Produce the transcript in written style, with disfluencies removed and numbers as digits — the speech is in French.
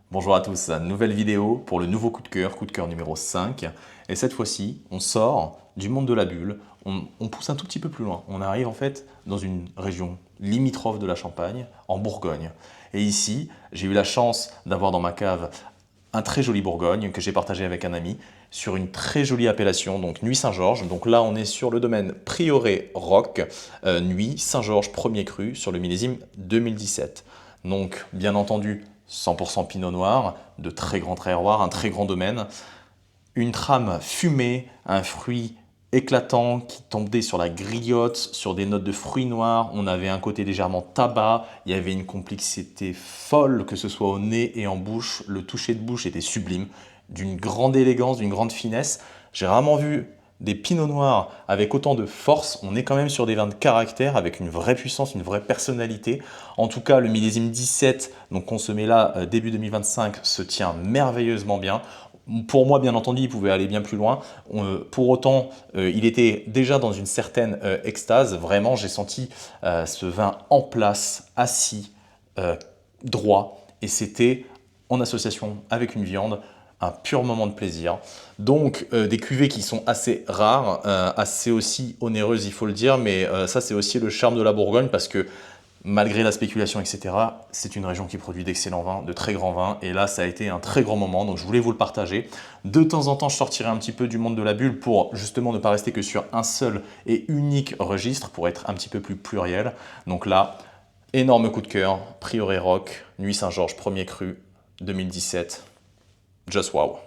Bonjour à tous, nouvelle vidéo pour le nouveau coup de cœur numéro 5. Et cette fois-ci, on sort du monde de la bulle, on pousse un tout petit peu plus loin. On arrive en fait dans une région limitrophe de la Champagne, en Bourgogne. Et ici, j'ai eu la chance d'avoir dans ma cave un très joli Bourgogne que j'ai partagé avec un ami sur une très jolie appellation, donc Nuit Saint-Georges. Donc là, on est sur le domaine Prieuré Roc, Nuit Saint-Georges premier cru sur le millésime 2017. Donc, bien entendu, 100% Pinot Noir, de très grands terroirs, un très grand domaine, une trame fumée, un fruit éclatant qui tombait sur la griotte, sur des notes de fruits noirs. On avait un côté légèrement tabac, il y avait une complexité folle, que ce soit au nez et en bouche. Le toucher de bouche était sublime, d'une grande élégance, d'une grande finesse. J'ai rarement vu des pinots noirs avec autant de force. On est quand même sur des vins de caractère avec une vraie puissance, une vraie personnalité. En tout cas, le millésime 17, donc consommé là début 2025, se tient merveilleusement bien. Pour moi, bien entendu, il pouvait aller bien plus loin. Pour autant, il était déjà dans une certaine extase. Vraiment, j'ai senti ce vin en place, assis, droit. Et c'était en association avec une viande, un pur moment de plaisir. Donc, des cuvées qui sont assez rares, assez aussi onéreuses, il faut le dire. Mais ça, c'est aussi le charme de la Bourgogne parce que malgré la spéculation, etc., c'est une région qui produit d'excellents vins, de très grands vins. Et là, ça a été un très grand moment, donc je voulais vous le partager. De temps en temps, je sortirai un petit peu du monde de la bulle pour justement ne pas rester que sur un seul et unique registre, pour être un petit peu plus pluriel. Donc là, énorme coup de cœur, Prieuré Roc, Nuit Saint-Georges, premier cru, 2017. Just wow.